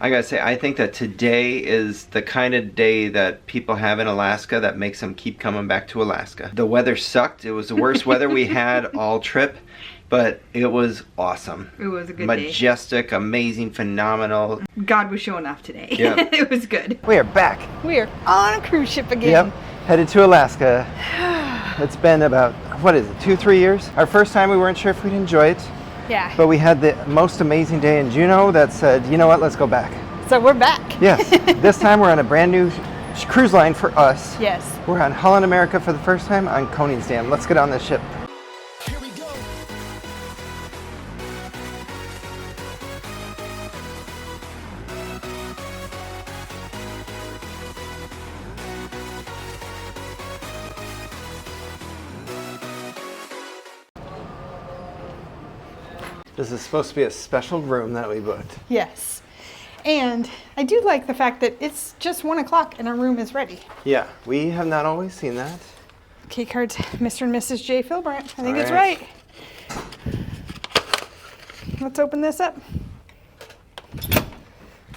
I gotta say, I think that today is the kind of day that people have in Alaska that makes them keep coming back to Alaska. The weather sucked. It was the worst weather we had all trip, but it was awesome. It was a good Majestic, amazing, phenomenal. God was showing off today. Yeah. It was good. We are back. We are on a cruise ship again. Yep, headed to Alaska. It's been about, what is it, 2-3 years? Our first time we weren't sure if we'd enjoy it. Yeah. But we had the most amazing day in Juneau that said, you know what, let's go back. So we're back. Yes. This time we're on a brand new cruise line for us. Yes. We're on Holland America for the first time on Koningsdam. Let's get on this ship. Here we go. This is supposed to be a special room that we booked. Yes. And I do like the fact that it's just 1 o'clock and our room is ready. Yeah, we have not always seen that. Key cards, Mr. and Mrs. J. Philbrandt. I think All it's right. right. Let's open this up.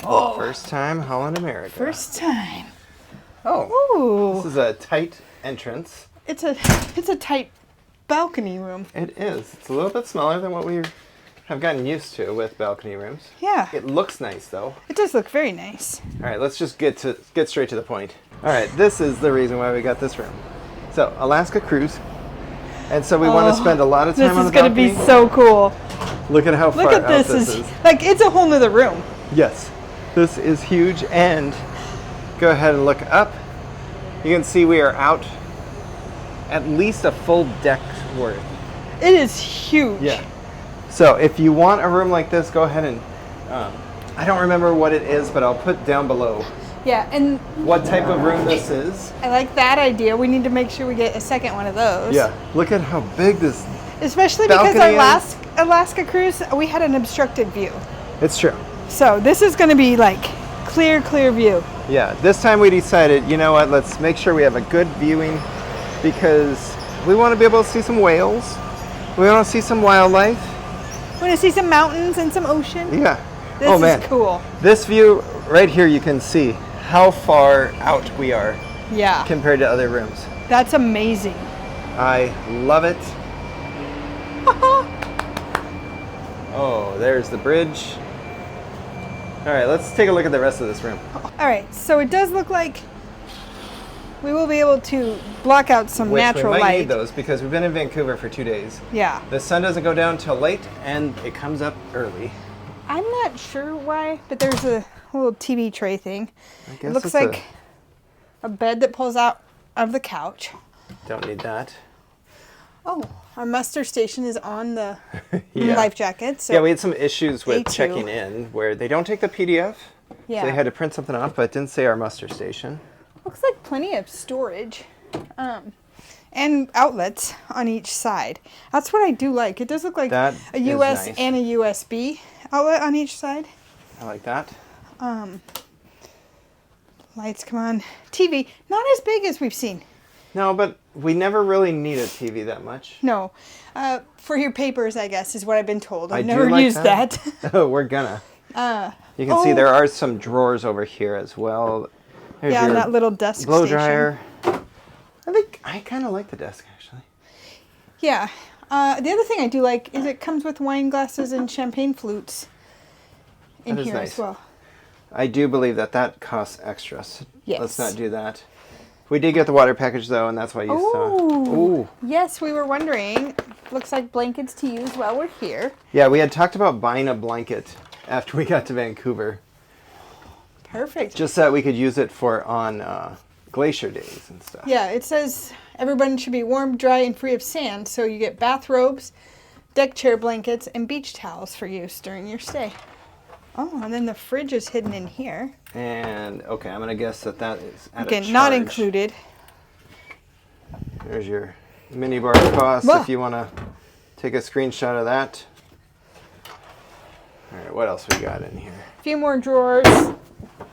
Oh, first time Holland America. First time. Oh, Ooh. this is a tight entrance. It's a tight balcony room. It is. It's a little bit smaller than what we have gotten used to with balcony rooms. Yeah. It looks nice though. It does look very nice. All right, let's just get straight to the point. All right, this is the reason why we got this room. So, Alaska cruise. And so we want to spend a lot of time on the balcony. This is going to be so cool. Look at how Look far at out this. this is. Like, it's a whole nother room. Yes, this is huge. And go ahead and look up. You can see we are out at least a full deck's worth. It is huge. Yeah. So if you want a room like this, go ahead and, I don't remember what it is, but I'll put down below Yeah, and what type of room this is. I like that idea. We need to make sure we get a second one of those. Yeah, look at how big this, Especially because balcony our is. Alaska cruise, we had an obstructed view. it's true. So this is going to be like clear view. Yeah, this time we decided, you know what, let's make sure we have a good viewing because we want to be able to see some whales. We want to see some wildlife. Want to see some mountains and some ocean? Yeah. This oh man, is cool. This view right here, you can see how far out we are Yeah, compared to other rooms. that's amazing. I love it. Oh, there's the bridge. All right, let's take a look at the rest of this room. All right, so it does look like we will be able to block out some Which natural we might light. need those because we've been in Vancouver for 2 days. Yeah. The sun doesn't go down till late and it comes up early. I'm not sure why, but there's a little TV tray thing. I It guess looks it's like a bed that pulls out of the couch. Don't need that. Oh, our muster station is on the Yeah. life jacket. So Yeah, we had some issues with A2. checking in where they don't take the PDF. yeah. So they had to print something off, but it didn't say our muster station. Looks like plenty of storage. And outlets on each side. That's what I do like. It does look like That a is US nice. and a USB outlet on each side. I like that. Lights come on. TV, not as big as we've seen. No, but we never really need a TV that much. No. For your papers, I guess, is what I've been told. I I've do never like used that. Oh, we're gonna. You can see there are some drawers over here as well. There's Yeah, and your that little desk blow station. dryer. I think I kind of like the desk actually. Yeah. The other thing I do like is it comes with wine glasses and champagne flutes in That is here nice. as well. I do believe that costs extra. So Yes. let's not do that. We did get the water package though, and that's why you saw. Ooh. Yes, we were wondering. Looks like blankets to use while we're here. Yeah, we had talked about buying a blanket after we got to Vancouver, Perfect. just so that we could use it for on glacier days and stuff. Yeah, it says everyone should be warm, dry, and free of sand. So you get bathrobes, deck chair blankets, and beach towels for use during your stay. Oh, and then the fridge is hidden in here. And okay, I'm gonna guess that is at a Again, charge. not included. There's your minibar cost Whoa. if you want to take a screenshot of that. All right, what else we got in here? A few more drawers.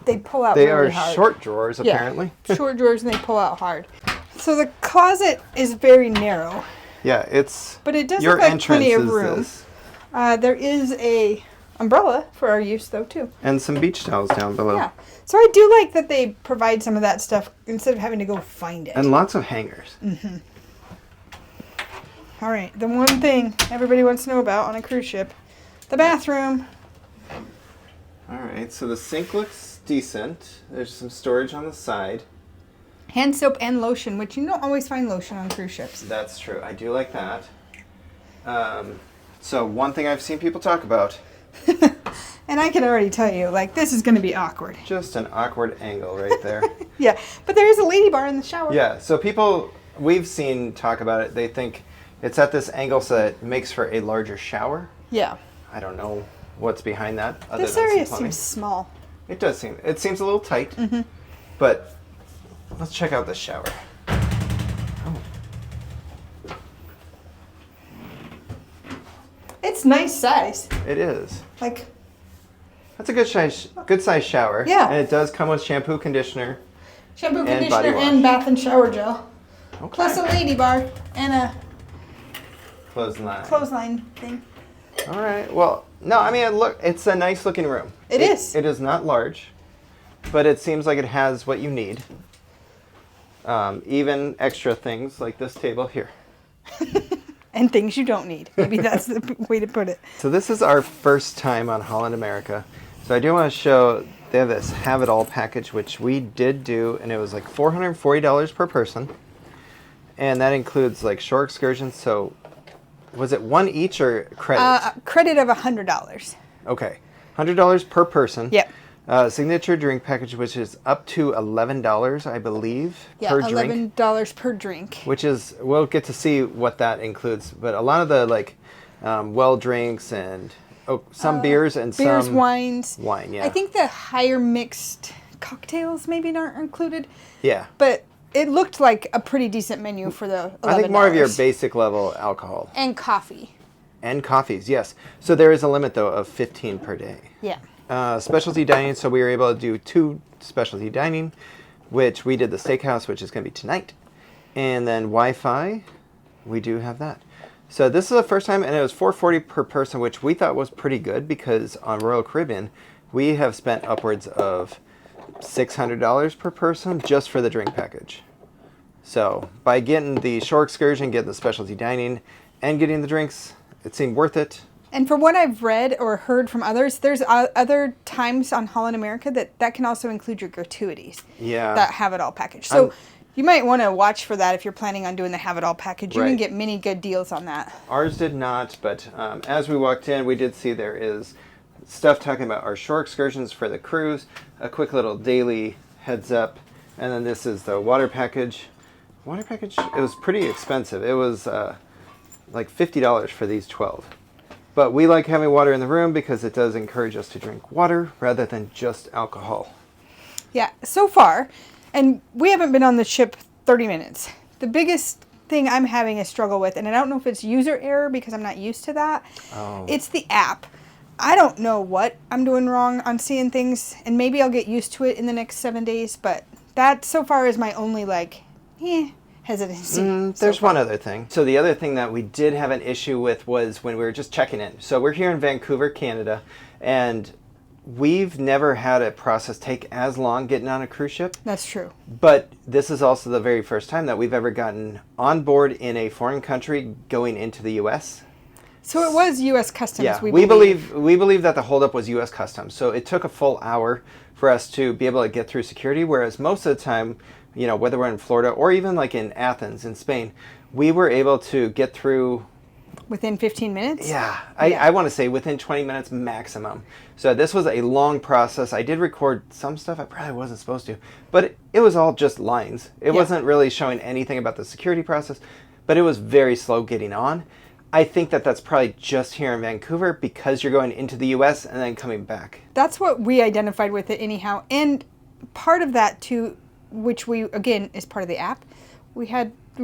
They pull out They really are hard. short drawers apparently. Yeah, short drawers and they pull out hard. So the closet is very narrow, Yeah, it's but it does your look like entrance plenty of is room. this. There is a umbrella for our use, though, too. And some beach towels down below. Yeah. So I do like that they provide some of that stuff instead of having to go find it. And lots of hangers. Mm-hmm. All right. The one thing everybody wants to know about on a cruise ship, the bathroom. All right. So the sink looks decent. There's some storage on the side. Hand soap and lotion, which you don't always find lotion on cruise ships. That's true. I do like that. So one thing I've seen people talk about. And I can already tell you, like, this is going to be awkward. Just an awkward angle right there. Yeah, but there is a lady bar in the shower. Yeah, so people we've seen talk about it. They think it's at this angle so that it makes for a larger shower. Yeah. I don't know what's behind that. Other This than area some plumbing. seems small. It does seem. It seems a little tight. Mm-hmm. But let's check out the shower. Oh. It's nice size. It is. Like, That's a good size shower. Yeah. And it does come with shampoo, conditioner. shampoo, And conditioner, body wash. and bath and shower gel. Okay. Plus a lady bar and a Clothesline. clothesline thing. All right. Well, no, I mean, it's a nice looking room. It is. It is not large, but it seems like it has what you need. Even extra things like this table here. And things you don't need. Maybe that's the way to put it. So this is our first time on Holland America. So I do want to show, they have this Have It All package, which we did do, and it was like $440 per person. And that includes like shore excursions. So was it one each or credit? Credit of $100. Okay. $100 per person. Yep. Signature drink package, which is up to $11, I believe, Yeah, per drink. $11 per drink. Which is, we'll get to see what that includes. But a lot of the like well drinks and some beers and Beers, some wines. wine. Yeah. I think the higher mixed cocktails maybe aren't included. Yeah. But it looked like a pretty decent menu for the $11. I think more of your basic level alcohol. And coffee. And coffees, yes. So there is a limit though of 15 per day. Yeah. Specialty dining, so we were able to do 2 specialty dining, which we did the Steakhouse, which is going to be tonight. And then Wi-Fi, we do have that. So this is the first time, and it was $440 per person, which we thought was pretty good because on Royal Caribbean, we have spent upwards of $600 per person just for the drink package. So by getting the shore excursion, getting the specialty dining, and getting the drinks, it seemed worth it. And from what I've read or heard from others, there's other times on Holland America that can also include your gratuities. Yeah. That Have It All package. So you might want to watch for that if you're planning on doing the Have It All package. You Right. can get many good deals on that. Ours did not, but as we walked in, we did see there is stuff talking about our shore excursions for the cruise, a quick little daily heads up, and then this is the water package. Water package, it was pretty expensive. It was like $50 for these 12. But we like having water in the room because it does encourage us to drink water rather than just alcohol. Yeah, so far, and we haven't been on the ship 30 minutes. The biggest thing I'm having a struggle with, and I don't know if it's user error because I'm not used to that, it's the app. I don't know what I'm doing wrong on seeing things, and maybe I'll get used to it in the next 7 days, but that so far is my only, hesitancy. There's one other thing. So the other thing that we did have an issue with was when we were just checking in. So we're here in Vancouver, Canada, and we've never had a process take as long getting on a cruise ship. That's true. But this is also the very first time that we've ever gotten on board in a foreign country going into the U.S. So it was U.S. Customs, Yeah, we we believe. believe that the holdup was U.S. Customs. So it took a full hour for us to be able to get through security, whereas most of the time, you know, whether we're in Florida or even like in Athens in Spain, we were able to get through. Within 15 minutes? Yeah, I want to say within 20 minutes maximum. So this was a long process. I did record some stuff I probably wasn't supposed to, but it was all just lines. It wasn't really showing anything about the security process, but it was very slow getting on. I think that that's probably just here in Vancouver because you're going into the U.S. and then coming back. That's what we identified with it anyhow. And part of that too, which we, again, is part of the app, we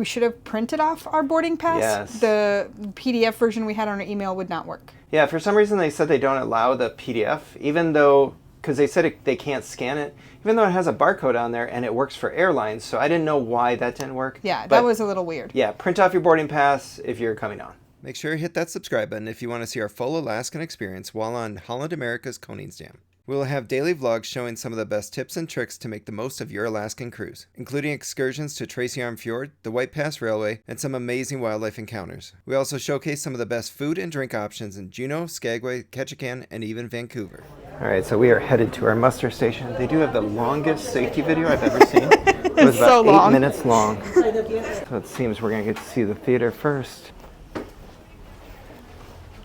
should have printed off our boarding pass. Yes. The PDF version we had on our email would not work. Yeah, for some reason they said they don't allow the PDF, even though, because they said they can't scan it, even though it has a barcode on there and it works for airlines. So I didn't know why that didn't work. Yeah, But that was a little weird. yeah, print off your boarding pass if you're coming on. Make sure to hit that subscribe button if you want to see our full Alaskan experience while on Holland America's Koningsdam. We will have daily vlogs showing some of the best tips and tricks to make the most of your Alaskan cruise, including excursions to Tracy Arm Fjord, the White Pass Railway, and some amazing wildlife encounters. We also showcase some of the best food and drink options in Juneau, Skagway, Ketchikan, and even Vancouver. Alright, so we are headed to our muster station. They do have the longest safety video I've ever seen. It was about so 8 minutes long. So it seems we're going to get to see the theater first.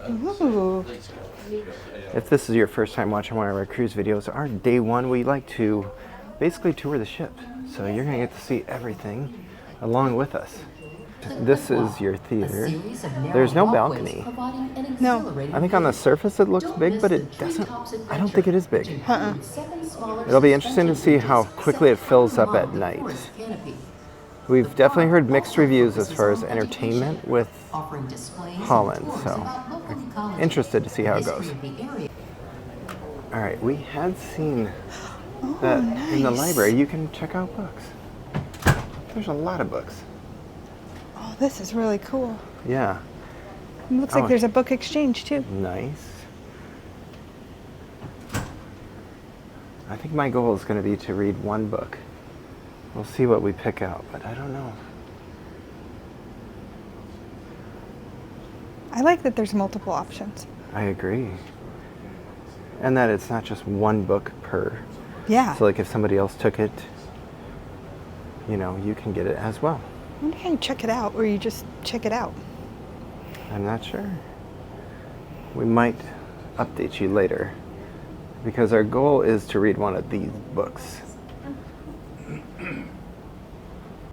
Ooh. If this is your first time watching one of our cruise videos, our day one, we like to basically tour the ship. So you're going to get to see everything along with us. This is your theater. There's no balcony. No. I think on the surface it looks big, but it doesn't. I don't think it is big. It'll be interesting to see how quickly it fills up at night. We've definitely heard mixed reviews as far as entertainment with Holland, so I'm interested to see how it goes. All right, we had seen that in the library you can check out books. There's a lot of books. Oh, this is really cool. Yeah. It looks like there's a book exchange too. Nice. I think my goal is going to be to read one book. We'll see what we pick out, but I don't know. I like that there's multiple options. I agree. And that it's not just one book per. Yeah. So like if somebody else took it, you know, you can get it as well. I wonder how you check it out, or you just check it out. I'm not sure. We might update you later, because our goal is to read one of these books.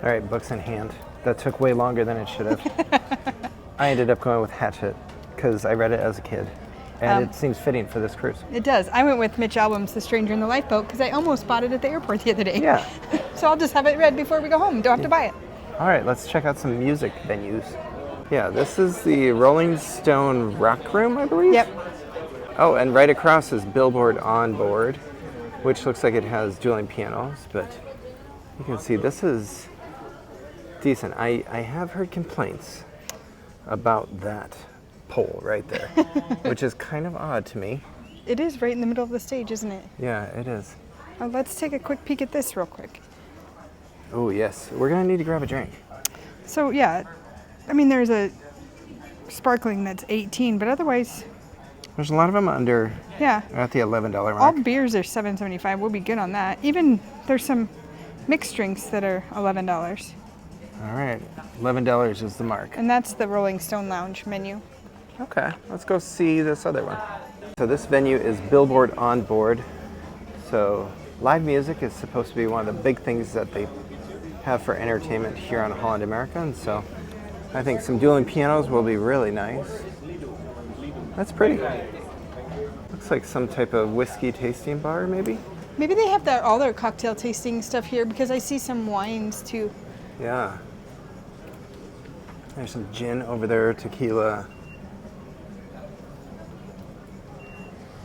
All right, books in hand. That took way longer than it should have. I ended up going with Hatchet because I read it as a kid, and it seems fitting for this cruise. It does. I went with Mitch Albom's The Stranger in the Lifeboat because I almost bought it at the airport the other day. Yeah. So I'll just have it read before we go home. Don't have to buy it. All right, let's check out some music venues. Yeah, this is the Rolling Stone Rock Room, I believe? Yep. Oh, and right across is Billboard Onboard, which looks like it has dueling pianos, but you can see this is decent. I have heard complaints about that pole right there, which is kind of odd to me. It is right in the middle of the stage, isn't it? Yeah, it is. Let's take a quick peek at this real quick. Oh, yes. We're going to need to grab a drink. So, yeah, I mean, there's a sparkling that's 18, but otherwise... There's a lot of them under, yeah, at the $11 mark. All beers are $7.75. We'll be good on that. Even there's some mixed drinks that are $11. All right, $11 is the mark. And that's the Rolling Stone Lounge menu. Okay, let's go see this other one. So this venue is Billboard Onboard. So live music is supposed to be one of the big things that they have for entertainment here on Holland America, and so I think some dueling pianos will be really nice. That's pretty. Looks like some type of whiskey tasting bar, maybe? Maybe they have all their cocktail tasting stuff here, because I see some wines too. Yeah. There's some gin over there, tequila.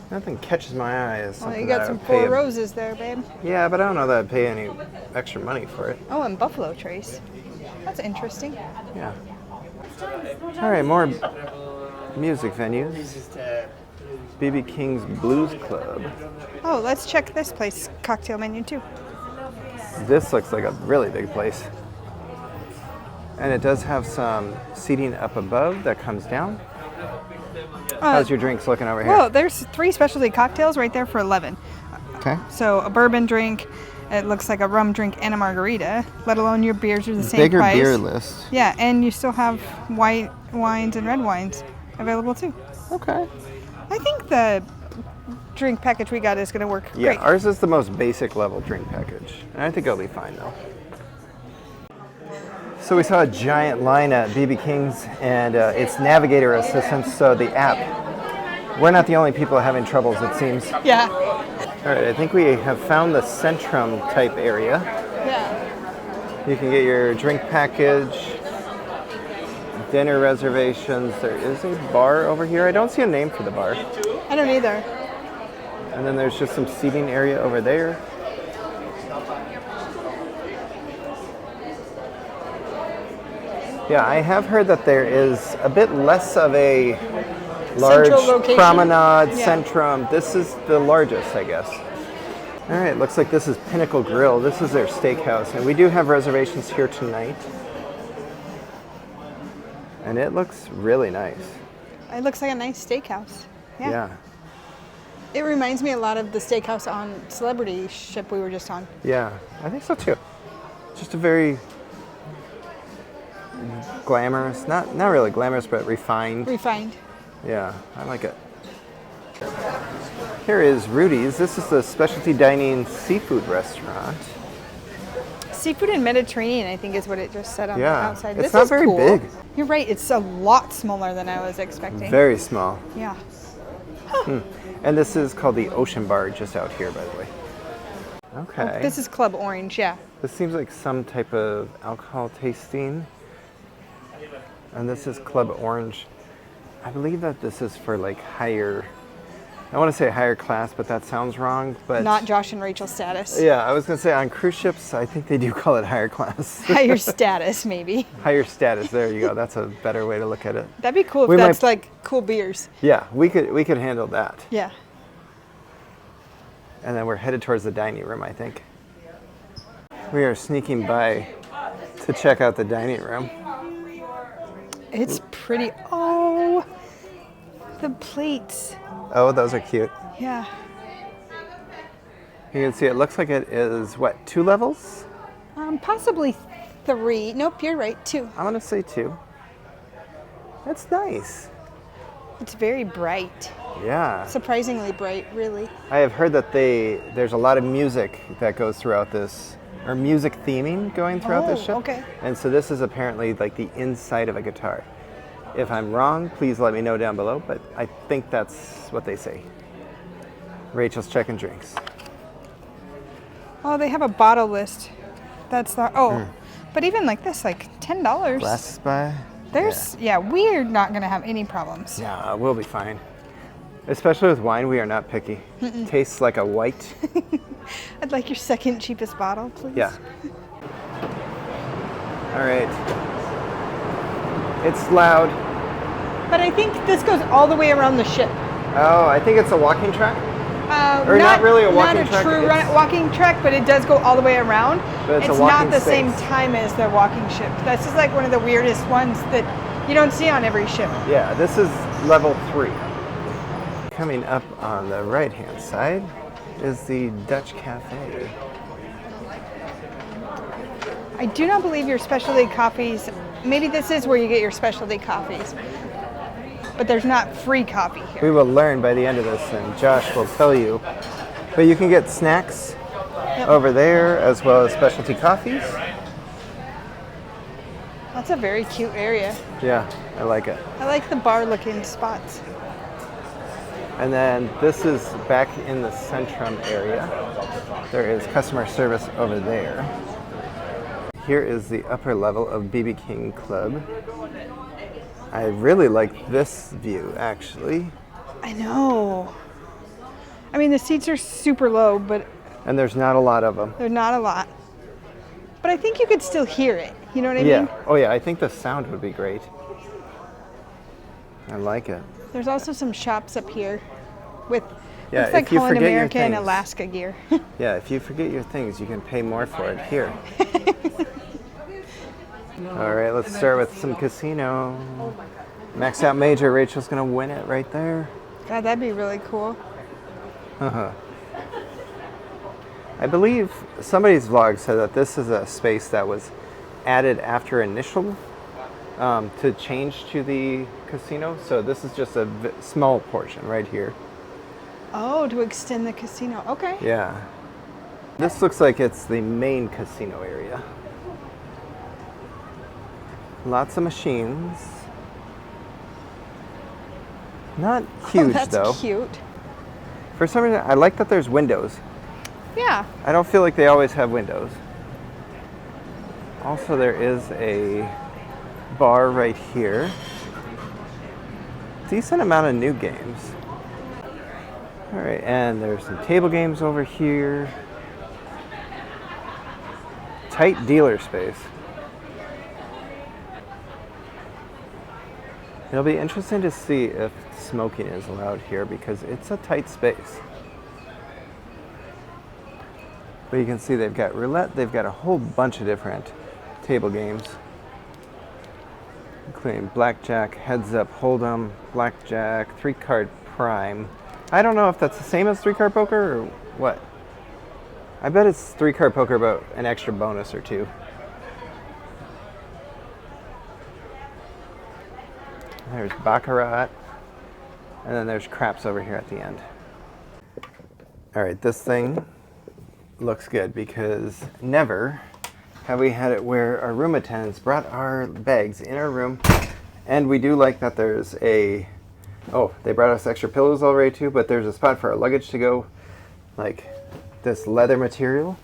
Nothing catches my eye as something you got some Four Roses there, babe. Yeah, but I don't know that I'd pay any extra money for it. Oh, and Buffalo Trace. That's interesting. Yeah. All right, more music venues. B.B. King's Blues Club. Oh, let's check this place cocktail menu too. This looks like a really big place. And it does have some seating up above that comes down. How's your drinks looking over here? Well, there's 3 specialty cocktails right there for $11. Okay. So a bourbon drink, it looks like a rum drink and a margarita, let alone your beers are the same Bigger price. beer list. Yeah, and you still have white wines and red wines available too. Okay. I think the drink package we got is going to work Yeah, great. ours is the most basic level drink package. And I think it'll be fine though. So we saw a giant line at B.B. King's, and it's navigator assistance, so the app. We're not the only people having troubles, it seems. Yeah. All right, I think we have found the Centrum type area. Yeah. You can get your drink package, dinner reservations. There is a bar over here. I don't see a name for the bar. I don't either. And then there's just some seating area over there. Yeah, I have heard that there is a bit less of a large Central location? promenade Yeah. centrum. This is the largest, I guess. All right, looks like this is Pinnacle Grill. This is their steakhouse, and we do have reservations here tonight. And it looks really nice. It looks like a nice steakhouse. Yeah. It reminds me a lot of the steakhouse on Celebrity ship we were just on. Yeah, I think so too. Just a very glamorous, not really glamorous, but refined. Refined. Yeah, I like it. Here is Rudy's. This is the specialty dining seafood restaurant. Seafood and Mediterranean, I think, is what it just said on the outside. It's This not is very cool. big. You're right. It's a lot smaller than I was expecting. Very small. Yeah. And this is called the Ocean Bar, just out here, by the way. Okay. Oh, this is Club Orange, yeah. This seems like some type of alcohol tasting. And this is Club Orange. I believe that this is for like higher, I want to say higher class, but that sounds wrong. But Not Josh and Rachael status. yeah, I was going to say on cruise ships, I think they do call it higher class. Higher status, maybe. Higher status, there you go. That's a better way to look at it. That'd be cool if We that's might- like cool beers. Yeah, we could handle that. Yeah. And then we're headed towards the dining room, I think. We are sneaking by to check out the dining room. It's pretty. Oh, the plates. Oh, those are cute. Yeah. You can see it looks like it is, what, 2 levels? Possibly 3. Nope, you're right. 2. I want to say 2. That's nice. It's very bright. Yeah. Surprisingly bright, really. I have heard that there's a lot of music that goes throughout this, or music theming going throughout this Oh, ship. okay. And so this is apparently like the inside of a guitar. If I'm wrong, please let me know down below, but I think that's what they say. Rachel's checking drinks. Oh, they have a bottle list. That's the. Oh, but even like this, like $10. Glasses by? Yeah, we're not gonna have any problems. Yeah, we'll be fine. Especially with wine, we are not picky. Tastes like a white. I'd like your second cheapest bottle, please. Yeah. All right. It's loud. But I think this goes all the way around the ship. Oh, I think it's a walking track. Or not really a walking track, Not a true it's- walking track, but it does go all the way around. But it's a not walking the same space. time as the walking ship. This is like one of the weirdest ones that you don't see on every ship. Yeah, this is level 3. Coming up on the right-hand side is the Dutch Cafe. I do not believe your specialty coffees, maybe this is where you get your specialty coffees, but there's not free coffee We here. will learn by the end of this, and Josh will tell you. But you can get snacks over there, as well as specialty coffees. That's a very cute area. Yeah, I like it. I like the bar looking spots. And then this is back in the Centrum area. There is customer service over there. Here is the upper level of BB King Club. I really like this view, actually. I know. I mean, the seats are super low, but And there's not a lot of them. they're not a lot. But I think you could still hear it. You know what I Yeah. mean? Oh, yeah. I think the sound would be great. I like it. There's also some shops up here with Yeah, looks like if you Holland forget your America and things. Alaska gear. Yeah, if you forget your things, you can pay more for it here. All right, let's start with some casino. Max out major. Rachel's gonna win it right there. God, that'd be really cool. I believe somebody's vlog said that this is a space that was added after initial to change to the casino. So this is just a small portion right here. Oh, to extend the casino. Okay. Yeah. This looks like it's the main casino area. Lots of machines. Not huge That's though. cute. For some reason, I like that there's windows. Yeah. I don't feel like they always have windows. Also, there is a bar right here. Decent amount of new games. All right, and there's some table games over here. Tight dealer space. It'll be interesting to see if smoking is allowed here because it's a tight space. But you can see they've got roulette, they've got a whole bunch of different table games, including blackjack, heads up, hold'em, blackjack, 3-card prime. I don't know if that's the same as 3-card poker or what. I bet it's 3-card poker, but an extra bonus or two. There's baccarat, and then there's craps over here at the end. All right, this thing looks good because never have we had it where our room attendants brought our bags in our room. And we do like that there's a, oh, they brought us extra pillows already too, but there's a spot for our luggage to go, like this leather material.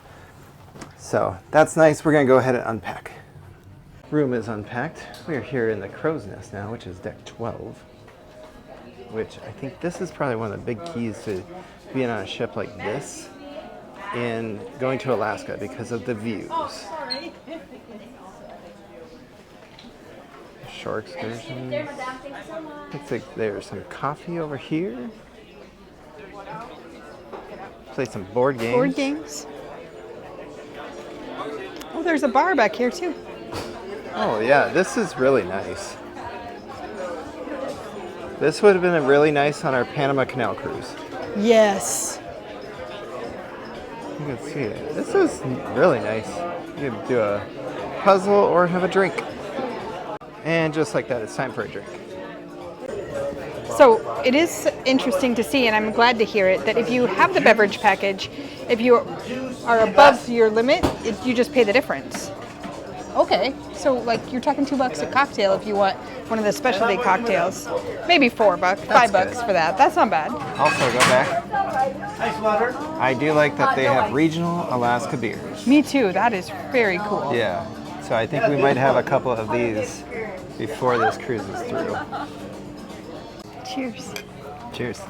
So that's nice. We're gonna go ahead and unpack. Room is unpacked. We are here in the crow's nest now, which is deck 12, which I think this is probably one of the big keys to being on a ship like this in going to Alaska because of the views. Shore excursion. Looks like there's some coffee over here. Play some board games. Board games. Oh, there's a bar back here too. Oh yeah, this is really nice. This would have been really nice on our Panama Canal cruise. Yes. You can see it. This is really nice. You can do a puzzle or have a drink. And just like that, it's time for a drink. So it is interesting to see, and I'm glad to hear it, that if you have the beverage package, if you are above your limit, you just pay the difference. Okay, so like you're talking $2 a cocktail if you want one of the specialty cocktails. Maybe $4, $5 for that. That's not bad. Also, go back. I do like that they have regional Alaska beers. Me too. That is very cool. Yeah. So I think we might have a couple of these before this cruise is through. Cheers. Cheers.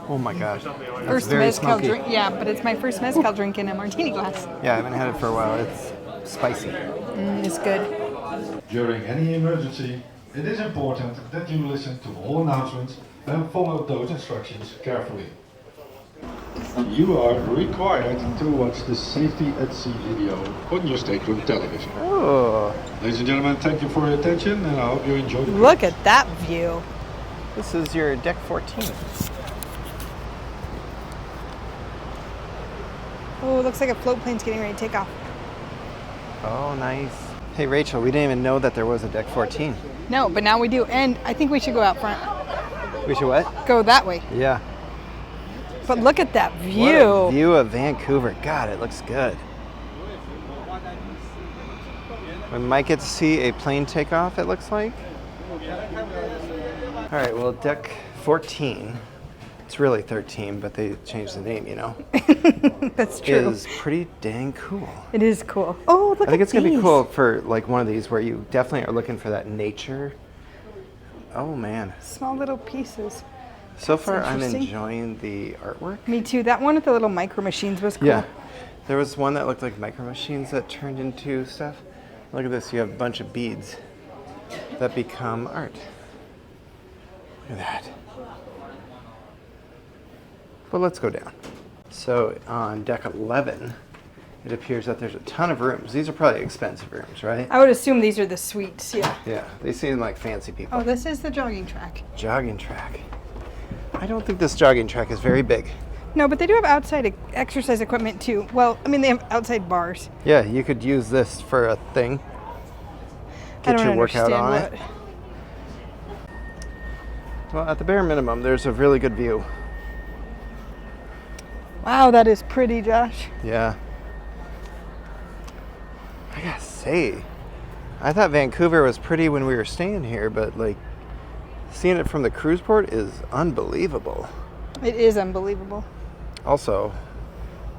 Oh my gosh. That's First very mezcal smoky. drink. Yeah, but it's my first mezcal drink in a martini glass. Yeah, I haven't had it for a while. It's spicy. It's good. During any emergency, it is important that you listen to all announcements and follow those instructions carefully. You are required to watch the Safety at Sea video on your stateroom television. Oh, Ladies and gentlemen, thank you for your attention and I hope you enjoy the Look at that view. this is your deck 14. Oh, it looks like a float plane's getting ready to take off. Oh, nice. Hey, Rachel, we didn't even know that there was a deck 14. No, but now we do, and I think we should go out front. We should what? Go that way. Yeah. But look at that view. What a view of Vancouver. God, it looks good. We might get to see a plane take off, it looks like. All right, well, deck 14, it's really 13, but they changed the name, you know? That's true. Is pretty dang cool. It is cool. Oh, look at I think it's going to be these. cool for like one of these where you definitely are looking for that nature. Oh, man. Small little pieces. So far, I'm interesting. enjoying the artwork. Me too. That one with the little micro machines was cool. Yeah. There was one that looked like micro machines that turned into stuff. Look at this. You have a bunch of beads that become art. Look at that. Well, let's go down. So on deck 11, it appears that there's a ton of rooms. These are probably expensive rooms, right? I would assume these are the suites, yeah. Yeah, they seem like fancy people. Oh, this is the jogging track. Jogging track. I don't think this jogging track is very big. No, but they do have outside exercise equipment too. Well, I mean, they have outside bars. Yeah, you could use this for a thing. I Get don't your workout on understand it. Well, at the bare minimum, there's a really good view. Wow, that is pretty, Josh. Yeah. I gotta say, I thought Vancouver was pretty when we were staying here, but like, seeing it from the cruise port is unbelievable. It is unbelievable. Also,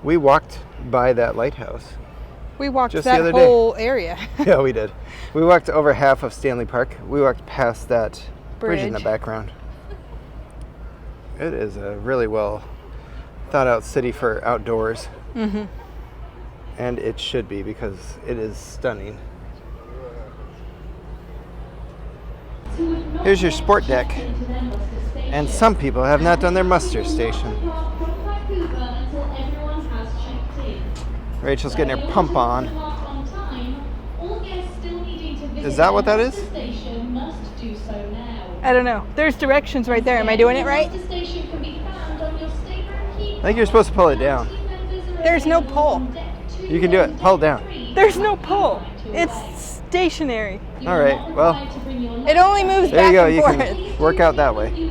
we walked by that lighthouse. We walked Just the that other day. whole area. Yeah, we did. We walked over half of Stanley Park. We walked past that bridge in the Bridge. background. It is a really well thought out city for outdoors. Mm-hmm. And it should be because it is stunning. Here's your sport deck. And some people have not done their muster station. Rachel's getting her pump on. Is that what that is? I don't know. There's directions right there. Am I doing it right? I think you're supposed to pull it down. There's no pull. You can do it. Pull it down. There's no pull. It's stationary. All right. Well, It only moves there back you go. and You forth. can work out that way.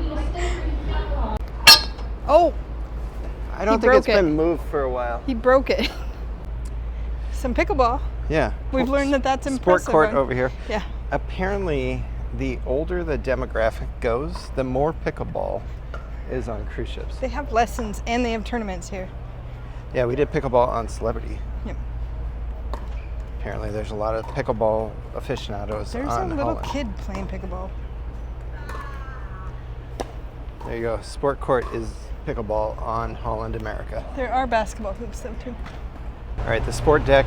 Oh, I don't He think it's broke it. been moved for a while. he broke it. Some pickleball. Yeah. We've learned that that's Sport impressive. court on- over here. Yeah. Apparently, the older the demographic goes, the more pickleball is on cruise ships. They have lessons and they have tournaments here. Yeah, we did pickleball on Celebrity. Yep. Apparently, there's a lot of pickleball aficionados There's a on little Holland. kid playing pickleball. There you go. Sport court is pickleball on Holland America. There are basketball hoops though too. All right, the sport deck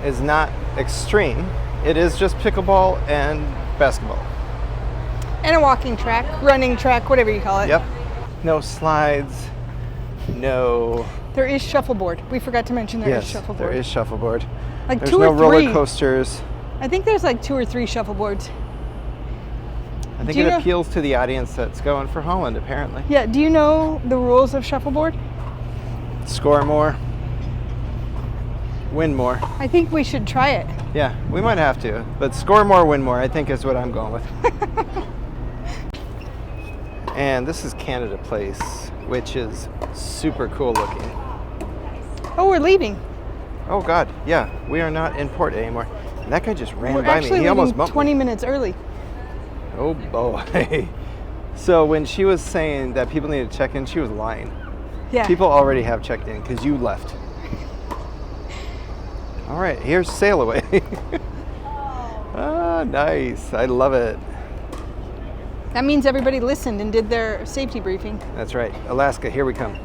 is not extreme. It is just pickleball and basketball. And a walking track, running track, whatever you call it. Yep. No slides. No. There is shuffleboard. We forgot to mention there is Yes, shuffleboard. there is shuffleboard. Like There's two no or roller three. coasters. I think there's like 2 or 3 shuffleboards. I think Do you it know- appeals to the audience that's going for Holland, apparently. Yeah, do you know the rules of shuffleboard? Score more. Win more. I think we should try it. Yeah, we might have to. But score more, win more, I think is what I'm going with. And this is Canada Place, which is super cool looking. Oh, we're leaving. Oh God, yeah, we are not in port anymore. And that guy just ran We're by me. actually He almost leaving bumped 20 me. minutes early. Oh boy. So when she was saying that people need to check in, she was lying. Yeah. People already have checked in because you left. All right, here's Sail Away. Ah, nice. I love it. That means everybody listened and did their safety briefing. That's right. Alaska, here we come.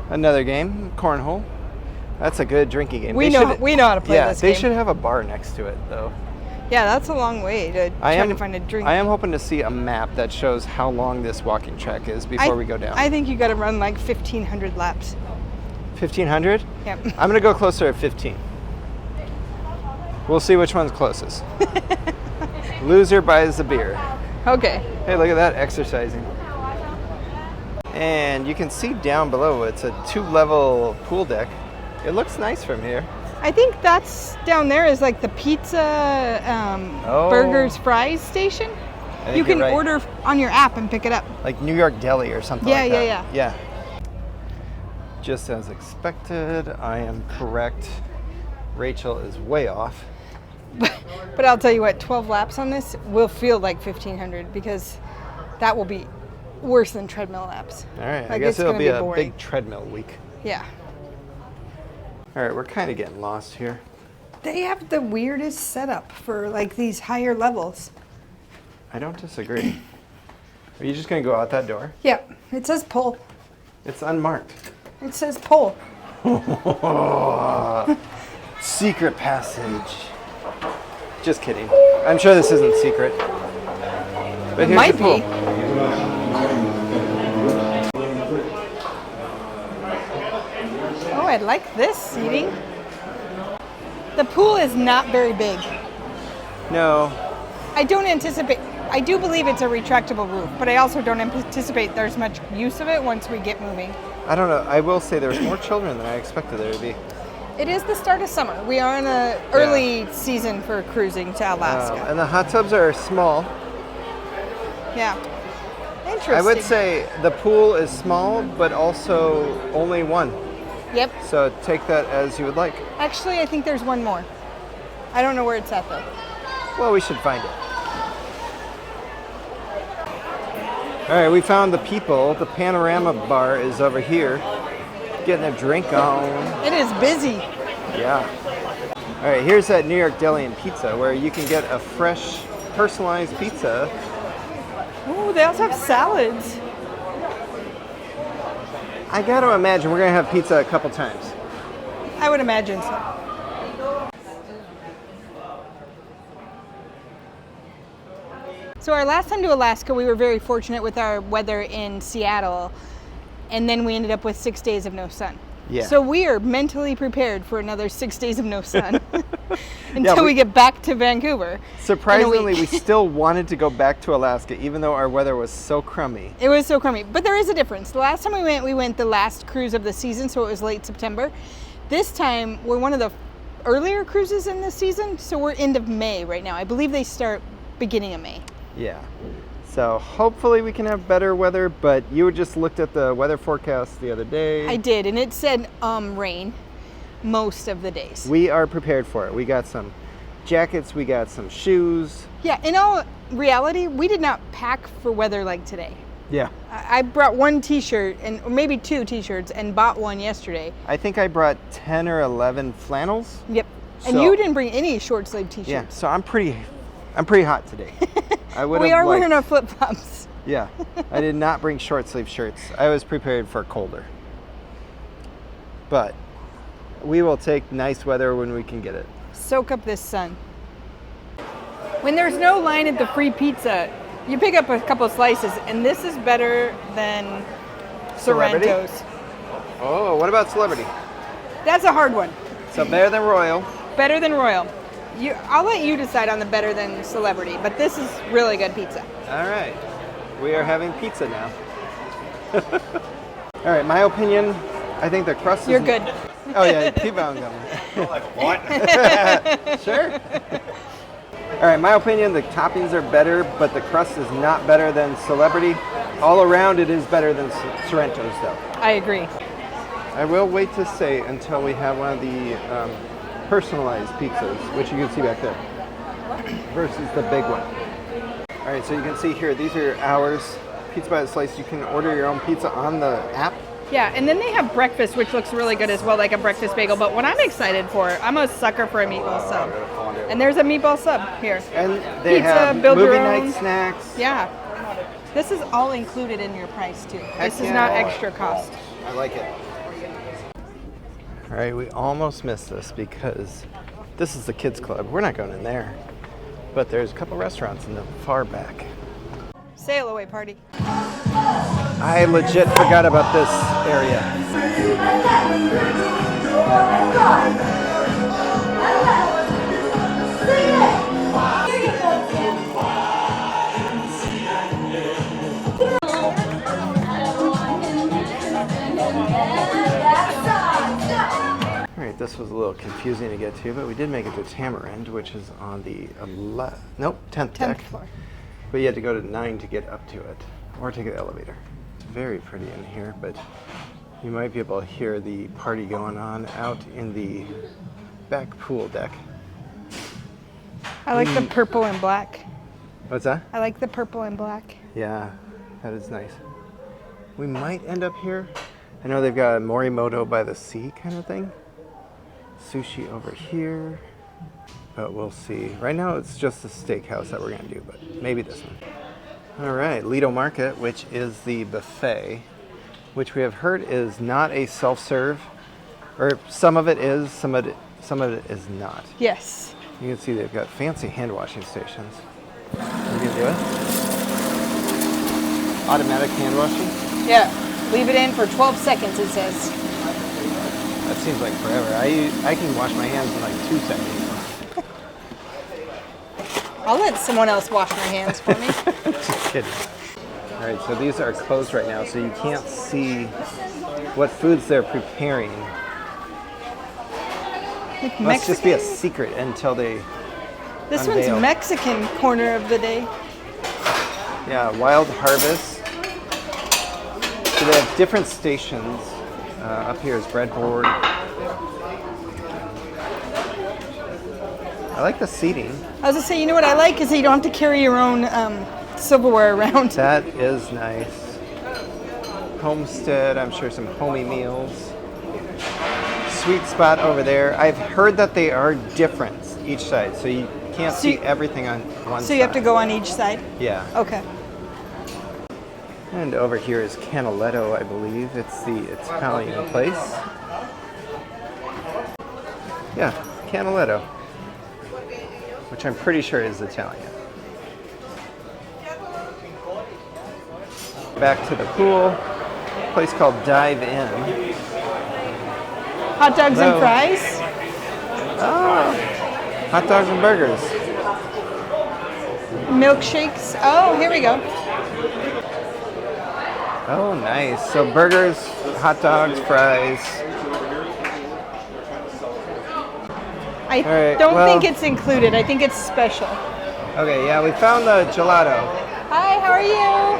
Another game, cornhole. That's a good drinking game. We They know should- we know how to play Yeah, this they game. should have a bar next to it, though. Yeah, that's a long way to try to find a drink. I am hoping to see a map that shows how long this walking track is before we go down. I think you got to run like 1,500 laps. 1,500? Yep. I'm gonna go closer at 15. We'll see which one's closest. Loser buys the beer. Okay. Hey, look at that, exercising. And you can see down below, it's a 2-level pool deck. It looks nice from here. I think that's down there is like the pizza, burgers, fries station. I think You can you're right. order on your app and pick it up. Like New York Deli or something Yeah, like yeah, that. Yeah. Just as expected, I am correct. Rachel is way off. But I'll tell you what, 12 laps on this will feel like 1,500 because that will be worse than treadmill laps. All right, I Like, guess it's it'll gonna be a boring. big treadmill week. Yeah. All right, we're kind of getting lost here. They have the weirdest setup for like these higher levels. I don't disagree. Are you just gonna go out that door? Yep. It says pull. It's unmarked. It says pull. Secret passage. Just kidding. I'm sure this isn't secret. But It here's might your be. pool. Oh, I like this seating. The pool is not very big. No. I do believe it's a retractable roof, but I also don't anticipate there's much use of it once we get moving. I don't know. I will say there's more children than I expected there to be. It is the start of summer. We are in an early season for cruising to Alaska. And the hot tubs are small. Yeah. Interesting. I would say the pool is small, but also only one. Yep. So take that as you would like. Actually, I think there's one more. I don't know where it's at though. Well, we should find it. All right, we found the people. The Panorama bar is over here. Getting a drink on. It is busy. Yeah. All right, here's that New York Deli and Pizza where you can get a fresh, personalized pizza. Ooh, they also have salads. I got to imagine we're going to have pizza a couple times. I would imagine so. So our last time to Alaska, we were very fortunate with our weather in Seattle, and then we ended up with 6 days of no sun. Yeah. So we are mentally prepared for another 6 days of no sun until we get back to Vancouver. Surprisingly, we still wanted to go back to Alaska, even though our weather was so crummy. It was so crummy, but there is a difference. The last time we went the last cruise of the season, so it was late September. This time, we're one of the earlier cruises in this season, so we're end of May right now. I believe they start beginning of May. Yeah. So hopefully we can have better weather, but you just looked at the weather forecast the other day. I did, and it said rain most of the days. We are prepared for it. We got some jackets, we got some shoes. Yeah, in all reality, we did not pack for weather like today. Yeah. I brought one t-shirt, or maybe 2 t-shirts, and bought one yesterday. I think I brought 10 or 11 flannels. Yep. And So- you didn't bring any short sleeve t-shirts. Yeah, so I'm pretty hot today. We are wearing our flip-flops. Yeah, I did not bring short sleeve shirts. I was prepared for colder. But we will take nice weather when we can get it. Soak up this sun. When there's no line at the free pizza, you pick up a couple slices, and this is better than Celebrity? Sorrento's. Oh, what about Celebrity? That's a hard one. So better than Royal. Better than Royal. I'll let you decide on the better than Celebrity, but this is really good pizza. All right, we are having pizza now. All right, my opinion, I think the crust is... You're good. Oh yeah, keep on going. What? Sure. All right, my opinion, the toppings are better, but the crust is not better than Celebrity. All around, it is better than Sorrento's, though. I agree. I will wait to say until we have one of the personalized pizzas, which you can see back there, versus the big one. All right, so you can see here, these are ours. Pizza by the slice. You can order your own pizza on the app. Yeah, and then they have breakfast, which looks really good as well, like a breakfast bagel. But what I'm excited for, I'm a sucker for a meatball sub. And there's a meatball sub here. And they Pizza, have build movie your night own. snacks. Yeah. This is all included in your price, too. Heck This is yeah. not extra cost. I like it. All right, we almost missed this because this is the kids club. We're not going in there. But there's a couple restaurants in the far back. Sail away party. I legit forgot about this area. All right, this was a little confusing to get to, but we did make it to Tamarind, which is on the 10th deck. 10th floor. But you had to go to 9 to get up to it, or take the elevator. It's very pretty in here, but you might be able to hear the party going on out in the back pool deck. I like the purple and black. What's that? I like the purple and black. Yeah, that is nice. We might end up here. I know they've got a Morimoto by the sea kind of thing. Sushi over here. But we'll see. Right now it's just the steakhouse that we're going to do, but maybe this one. All right, Lido Market, which is the buffet, which we have heard is not a self-serve, or some of it is, some of it is not. Yes. You can see they've got fancy hand washing stations. You can do it. Automatic hand washing. Yeah. Leave it in for 12 seconds, it says. That seems like forever. I can wash my hands in like 2 seconds. I'll let someone else wash my hands for me. Just kidding. All right, so these are closed right now, so you can't see what foods they're preparing. Like Must just be a Mexican? secret until they This unveil. one's Mexican corner of the day. Yeah, Wild Harvest. So they have different stations. Up here is breadboard. I like the seating. I was gonna say, you know what I like is that you don't have to carry your own silverware around. That is nice. Homestead, I'm sure some homey meals. Sweet spot over there. I've heard that they are different each side, so you can't So see you- everything on one side. So you have to go on each side? Yeah. Okay. And over here is Canaletto, I believe. It's the Italian place. Yeah, Canaletto. Which I'm pretty sure is Italian. Back to the pool. Place called Dive In. Hot dogs and fries. Oh, hot dogs and burgers. Milkshakes. Oh, here we go. Oh, nice. So burgers, hot dogs, fries. I don't think it's included. I think it's special. Okay, yeah, we found the gelato. Hi, how are you?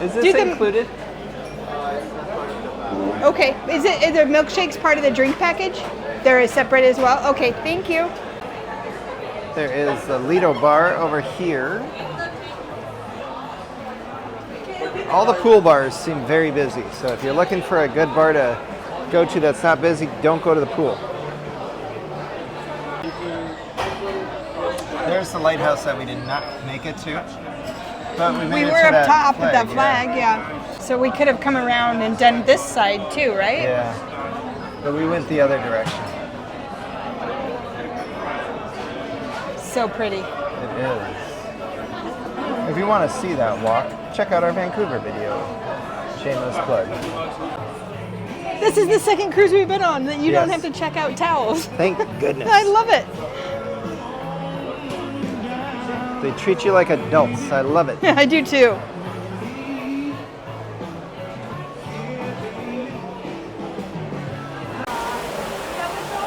Is this included? Okay, is the milkshakes part of the drink package? They're separate as well? Okay, thank you. There is the Lido bar over here. All the pool bars seem very busy, so if you're looking for a good bar to go to that's not busy, don't go to the pool. There's the lighthouse that we did not make it to. But we were up top at that flag, yeah. So we could have come around and done this side too, right? Yeah. But we went the other direction. So pretty. It is. If you want to see that walk, check out our Vancouver video. Shameless plug. This is the second cruise we've been on that you don't have to check out towels. Thank goodness. I love it. They treat you like adults. I love it. I do too.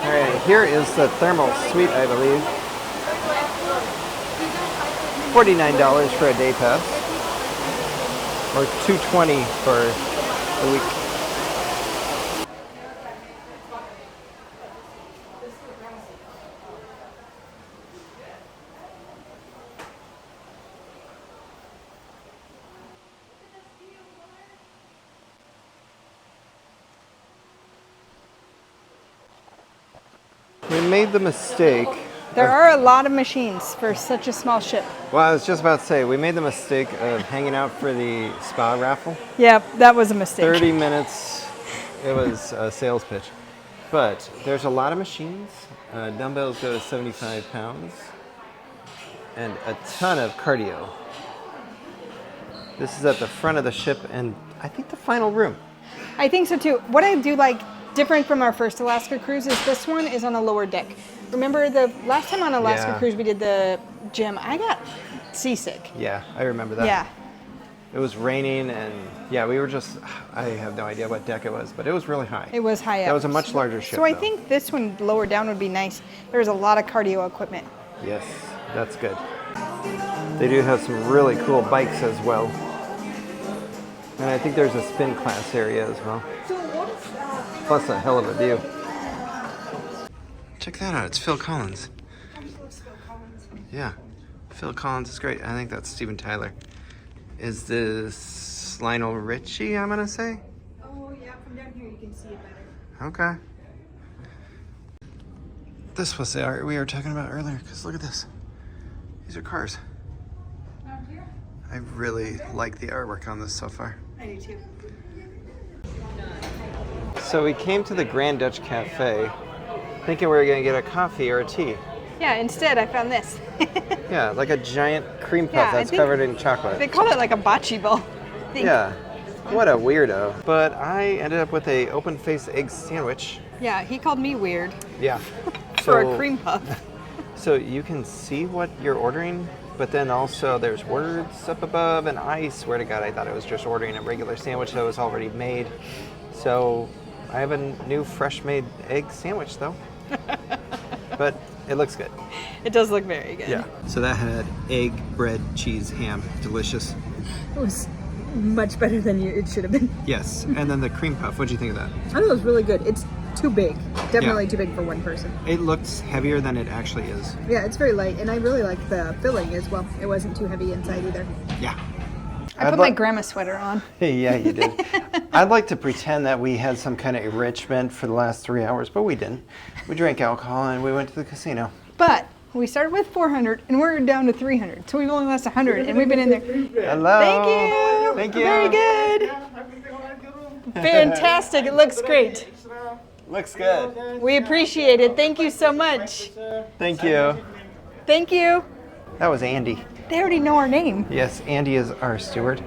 All right, here is the thermal suite, I believe. $49 for a day pass, or $220 for a week. We made the mistake. There are a lot of machines for such a small ship. Well, I was just about to say, we made the mistake of hanging out for the spa raffle. Yeah, that was a mistake. 30 minutes, it was a sales pitch. But there's a lot of machines. Dumbbells go to 75 pounds. And a ton of cardio. This is at the front of the ship and I think the final room. I think so too. What I do like different from our first Alaska cruise is this one is on a lower deck. Remember the last time on Alaska cruise we did the gym, I got seasick. Yeah, I remember that. Yeah. It was raining and yeah, we were just, I have no idea what deck it was, but it was really high. It was high up. That was a much larger ship. So I think this one lower down would be nice. There's a lot of cardio equipment. Yes, that's good. They do have some really cool bikes as well. And I think there's a spin class area as well. Plus a hell of a view. Check that out, it's Phil Collins. Yeah, Phil Collins is great. I think that's Steven Tyler. Is this Lionel Richie, I'm gonna say? Oh yeah, from down here you can see it better. Okay. This was the art we were talking about earlier, because look at this. These are cars. Down here? I really like the artwork on this so far. I do too. So we came to the Grand Dutch Cafe thinking we were going to get a coffee or a tea. Yeah, instead I found this. Yeah, like a giant cream puff Yeah, that's covered in chocolate. They call it like a bocce ball. Yeah, what a weirdo. But I ended up with a open-faced egg sandwich. Yeah, he called me weird. Yeah. For a cream puff. So you can see what you're ordering, but then also there's words up above, and I swear to God, I thought I was just ordering a regular sandwich that was already made. So I have a new fresh-made egg sandwich, though. But it looks good. It does look very good. Yeah. So that had egg, bread, cheese, ham. Delicious. It was much better than it should have been. Yes. And then the cream puff. What'd you think of that? I thought it was really good. It's too big. Definitely too big for one person. It looks heavier than it actually is. Yeah, it's very light. And I really like the filling as well. It wasn't too heavy inside either. Yeah. I put my grandma sweater on. Yeah, you did. I'd like to pretend that we had some kind of enrichment for the last 3 hours, but we didn't. We drank alcohol and we went to the casino. But we started with 400 and we're down to 300. So we've only lost 100 and we've been in there. Hello. Thank you. Thank you. Very good. Fantastic. It looks great. Looks good. We appreciate it. Thank you so much. Thank you. Thank you. That was Andy. They already know our name. Yes, Andy is our steward.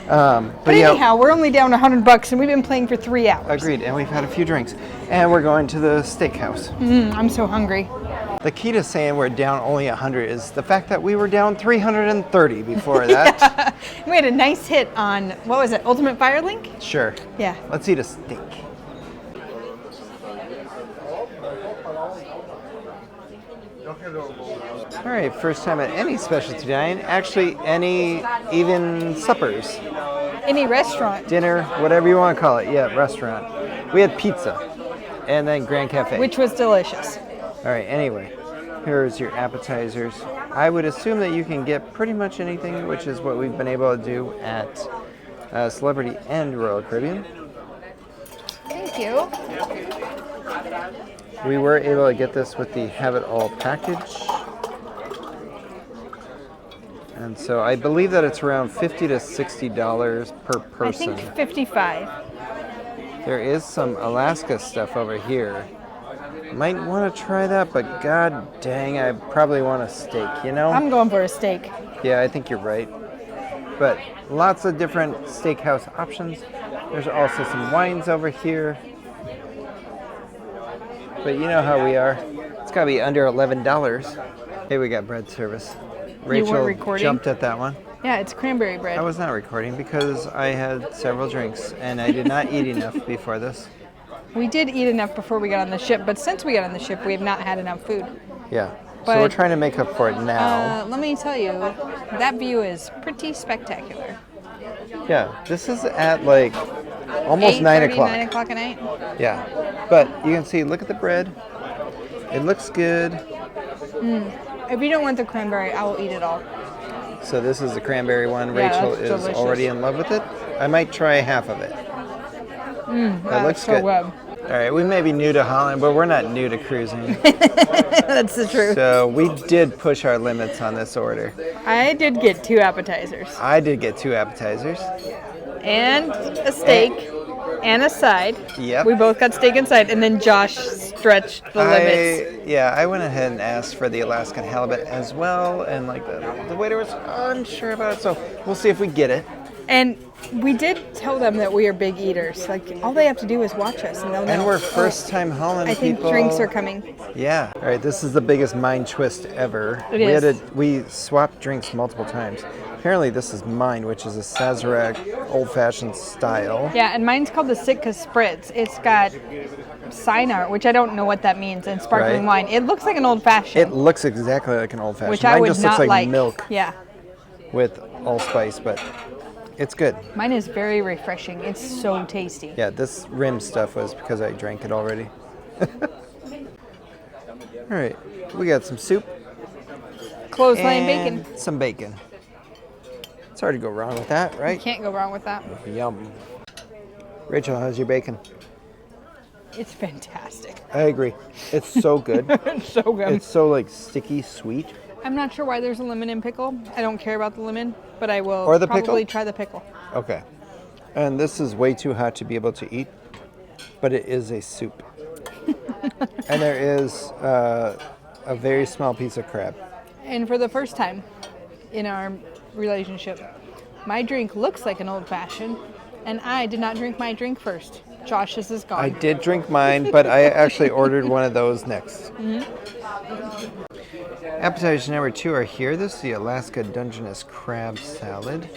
But anyhow, we're only down $100 and we've been playing for 3 hours. Agreed, and we've had a few drinks. And we're going to the Steakhouse. I'm so hungry. The key to saying we're down only 100 is the fact that we were down 330 before that. We had a nice hit on, what was it, Ultimate Firelink? Sure. Yeah. Let's eat a steak. All right, first time at any specialty dining, actually any even suppers, Any restaurant. dinner, whatever you want to call it. Yeah, restaurant. We had pizza and then Grand Cafe. Which was delicious. All right, anyway, here's your appetizers. I would assume that you can get pretty much anything, which is what we've been able to do at Celebrity and Royal Caribbean. Thank you. We were able to get this with the Have It All package. And so I believe that it's around $50 to $60 per person. I think 55. There is some Alaska stuff over here. Might want to try that, but god dang, I probably want a steak, you know? I'm going for a steak. Yeah, I think you're right. But lots of different steakhouse options. There's also some wines over here. But you know how we are. It's got to be under $11. Hey, we got bread service. Rachel recording? jumped at that one. Yeah, it's cranberry bread. I was not recording because I had several drinks and I did not eat enough before this. We did eat enough before we got on the ship, but since we got on the ship, we have not had enough food. Yeah. But, so we're trying to make up for it now. Let me tell you, that view is pretty spectacular. Yeah, this is at like almost 9 o'clock. 9 o'clock at night. Yeah, but you can see, look at the bread. It looks good. If you don't want the cranberry, I will eat it all. So this is the cranberry one. Yeah, Rachel that's is delicious. already in love with it. I might try half of it. That looks so good. good. All right, we may be new to Holland, but we're not new to cruising. That's the truth. So we did push our limits on this order. I did get 2 appetizers. I did get 2 appetizers. And a steak. And a side. Yep. We both got steak and side, and then Josh stretched the limits. I went ahead and asked for the Alaskan halibut as well, and like the waiter was unsure about it, so we'll see if we get it. And we did tell them that we are big eaters. Like, all they have to do is watch us, and they'll know. And we're first-time Holland I think people. drinks are coming. Yeah. All right, this is the biggest mind twist ever. It is. We swapped drinks multiple times. Apparently this is mine, which is a Sazerac old-fashioned style. Yeah, and mine's called the Sitka Spritz. It's got sign art, which I don't know what that means, and sparkling wine. It looks like an old-fashioned. It looks exactly like an old-fashioned. Which I Mine would just not looks like like. milk Yeah. with allspice, but it's good. Mine is very refreshing. It's so tasty. Yeah, this rim stuff was because I drank it already. All right, we got some soup. Clothesline and bacon. some bacon. It's hard to go wrong with that, right? Can't go wrong with that. Yum. Rachel, how's your bacon? It's fantastic. I agree. It's so good. It's so good. It's so like sticky sweet. I'm not sure why there's a lemon in pickle. I don't care about the lemon, but I will Or the probably pickle? try the pickle. Okay. And this is way too hot to be able to eat, but it is a soup. And there is a very small piece of crab. And for the first time in our relationship, my drink looks like an old-fashioned, and I did not drink my drink first. Josh's is gone. I did drink mine, but I actually ordered one of those next. Appetizers number 2 are here. This is the Alaska Dungeness crab salad.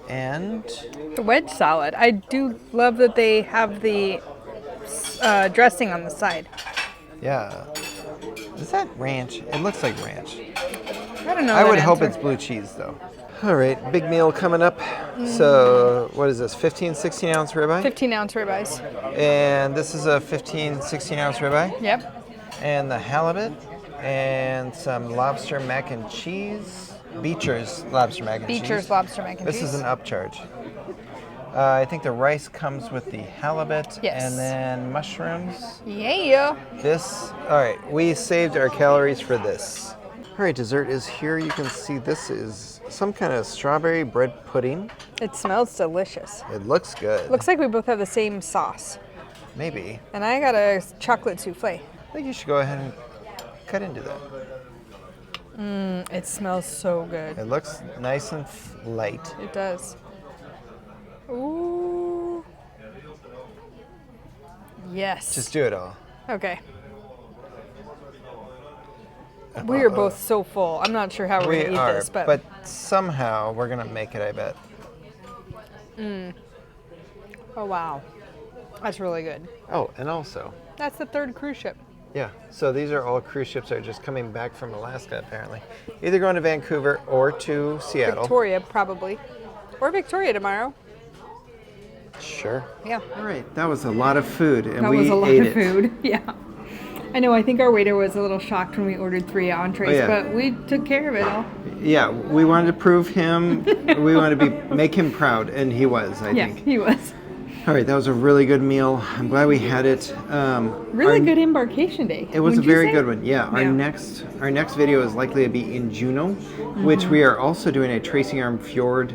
And The wedge salad. I do love that they have the dressing on the side. yeah. Is that ranch? It looks like ranch. I don't know. I that would hope answer. it's blue cheese though. All right, big meal coming up. So what is this, 15, 16 ounce ribeye? 15-ounce ribeyes. And this is a 15, 16 ounce ribeye. Yep. And the halibut. And some lobster mac and cheese. Beecher's lobster mac and cheese. Beecher's lobster mac and This cheese. is an upcharge. I think the rice comes with the halibut. Yes. And then mushrooms. Yeah. All right, we saved our calories for this. All right, dessert is here. You can see this is some kind of strawberry bread pudding. It smells delicious. It looks good. Looks like we both have the same sauce. Maybe. And I got a chocolate souffle. I think you should go ahead and cut into that. It smells so good. It looks nice and light. It does. Ooh. Yes. Just do it all. Okay. We are both so full. I'm not sure how we're going to eat this, but somehow we're going to make it, I bet. Oh, wow. That's really good. Oh, and also. That's the third cruise ship. Yeah, so these are all cruise ships that are just coming back from Alaska, apparently. Either going to Vancouver or to Seattle. Victoria, probably. Or Victoria tomorrow. Sure. Yeah. All right, that was a lot of food, and that we was a lot ate of food. Yeah. I know, I think our waiter was a little shocked when we ordered 3 entrees, but we took care of it all. Yeah, we wanted to prove him, we wanted to make him proud, and he was, I think. Yeah, he was. All right, that was a really good meal. I'm glad we had it. Really good embarkation day. It was a very good one. Yeah, Yeah. Our next video is likely to be in Juneau, which we are also doing a Tracing Arm Fjord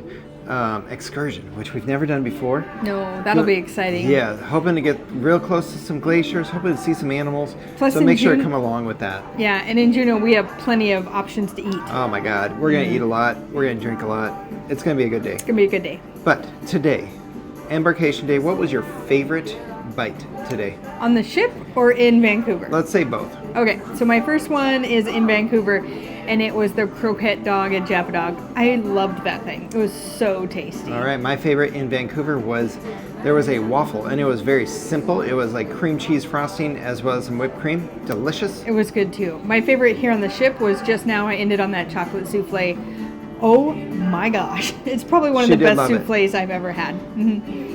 excursion, which we've never done before. No, that'll be exciting. Yeah, hoping to get real close to some glaciers, hoping to see some animals. Plus so make sure to come along with that. Yeah, and in Juneau we have plenty of options to eat. Oh my God, we're gonna eat a lot. We're gonna drink a lot. It's gonna be a good day. It's gonna be a good day. But today, Embarkation Day, what was your favorite bite today? On the ship or in Vancouver? Let's say both. Okay, so my first one is in Vancouver, and it was the croquette dog at Jaffa Dog. I loved that thing. It was so tasty. All right, my favorite in Vancouver was, there was a waffle, and it was very simple. It was like cream cheese frosting as well as some whipped cream. Delicious. It was good too. My favorite here on the ship was just now I ended on that chocolate souffle. Oh my gosh. It's probably one of the best souffles I've ever had.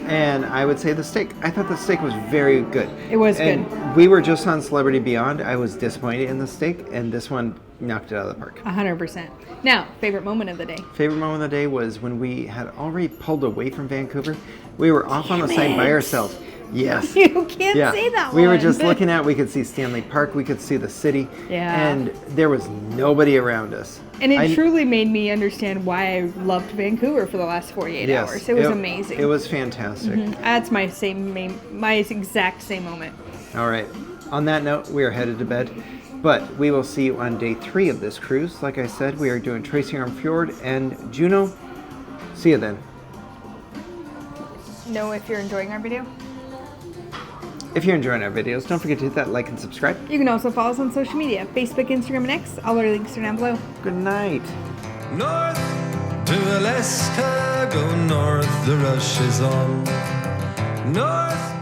And I would say the steak. I thought the steak was very good. It was and good. We were just on Celebrity Beyond. I was disappointed in the steak, and this one knocked it out of the park. 100%. Now, favorite moment of the day. Favorite moment of the day was when we had already pulled away from Vancouver. We were off on the side by ourselves. Yes. You can't say that We one. were just looking at, we could see Stanley Park, we could see the city. Yeah. And there was nobody around us. And it truly made me understand why I loved Vancouver for the last 48 hours. It was amazing. It was fantastic. That's my exact same moment. All right. On that note, we are headed to bed. But we will see you on day 3 of this cruise. Like I said, we are doing Tracing Arm Fjord and Juneau. See you then. Know if you're enjoying our video. If you're enjoying our videos, don't forget to hit that like and subscribe. You can also follow us on social media, Facebook, Instagram, and X. All our links are down below. Good night. North to Alaska, go north, the rush is on. North